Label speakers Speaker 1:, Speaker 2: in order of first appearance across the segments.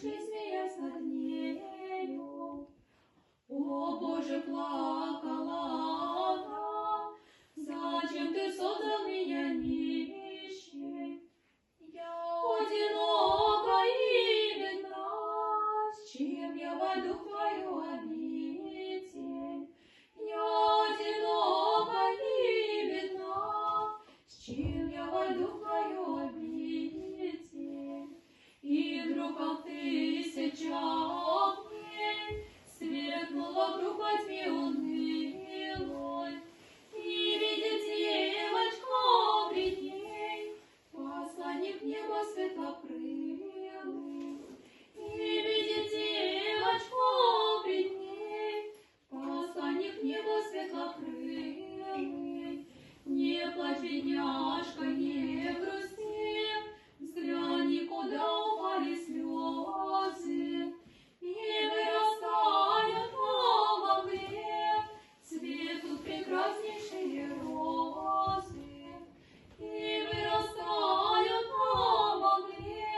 Speaker 1: пришли, смеясь над нею. О, Боже, плакала она, зачем ты создал меня нищей? Я одинока и бедна, с чем я войду в твою обитель? Я одинока и бедна, с чем я войду в твою обитель? И вдруг, как тысяча огней, сверкнула вдруг во тьме унылой, и видит девочка пред ней посланник неба светлокрылый. И видит девочка пред ней посланник неба светлокрылый. Не плачь, бедняжка, не грусти, взгляни, куда упали слезы, и вырастают на мгле, цветут прекраснейшие розы, и вырастают на мгле,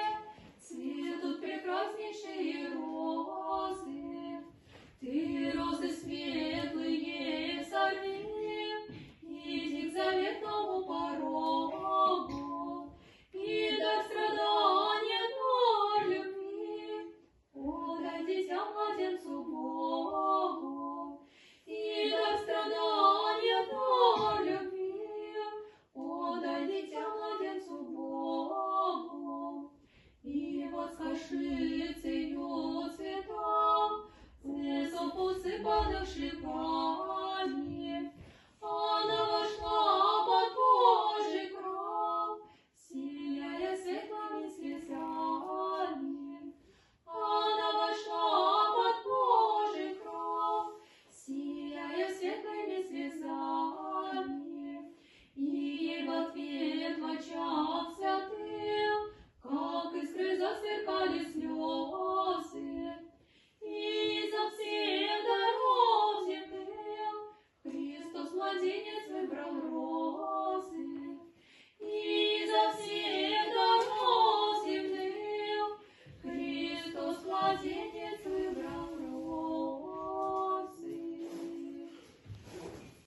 Speaker 1: цветут прекраснейшие розы. Ты розы светлые сорви, иди к заветному порогу, и дар страдания, дар любви, подай дитя младенцу Богу. И дар страдания, дар любви, подай дитя младенцу Богу. И вот скоши ценю цветам, цесом усыпанных шипами,